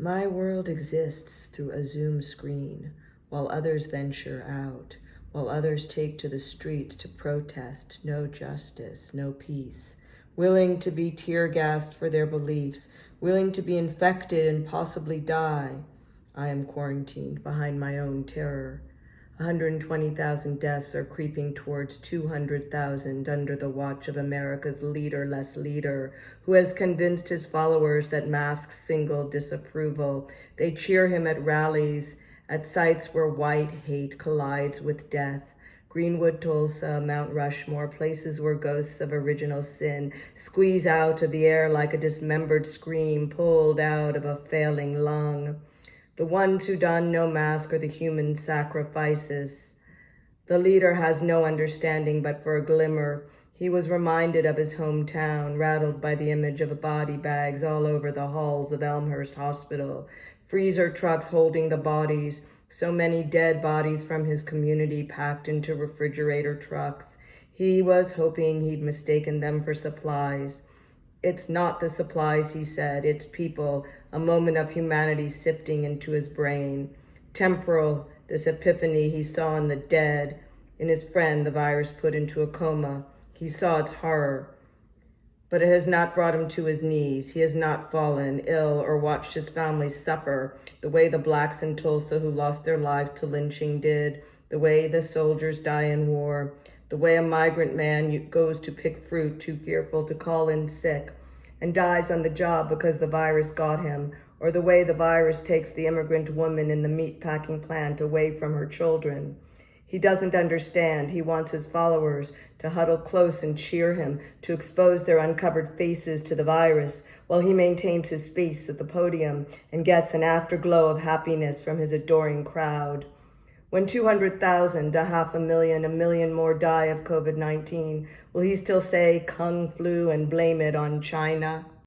My world exists through a Zoom screen, while others venture out, while others take to the streets to protest no justice, no peace, willing to be tear-gassed for their beliefs, willing to be infected and possibly die. I am quarantined behind my own terror. 120,000 deaths are creeping towards 200,000 under the watch of America's leaderless leader, who has convinced his followers that masks signal disapproval. They cheer him at rallies, at sites where white hate collides with death. Greenwood, Tulsa, Mount Rushmore, places where ghosts of original sin squeeze out of the air like a dismembered scream pulled out of a failing lung. The ones who don no mask are the human sacrifices. The leader has no understanding but for a glimmer. He was reminded of his hometown, rattled by the image of body bags all over the halls of Elmhurst Hospital, freezer trucks holding the bodies, so many dead bodies from his community packed into refrigerator trucks. He was hoping he'd mistaken them for supplies. It's not the supplies, he said, it's people, a moment of humanity sifting into his brain. Temporal, this epiphany he saw in the dead, in his friend the virus put into a coma. He saw its horror, but it has not brought him to his knees. He has not fallen ill or watched his family suffer the way the blacks in Tulsa who lost their lives to lynching did, the way the soldiers die in war, the way a migrant man goes to pick fruit too fearful to call in sick and dies on the job because the virus got him, or the way the virus takes the immigrant woman in the meatpacking plant away from her children. He doesn't understand. He wants his followers to huddle close and cheer him, to expose their uncovered faces to the virus, while he maintains his face at the podium and gets an afterglow of happiness from his adoring crowd. When 200,000, 500,000, a million more die of COVID-19, will he still say Kung flu and blame it on China?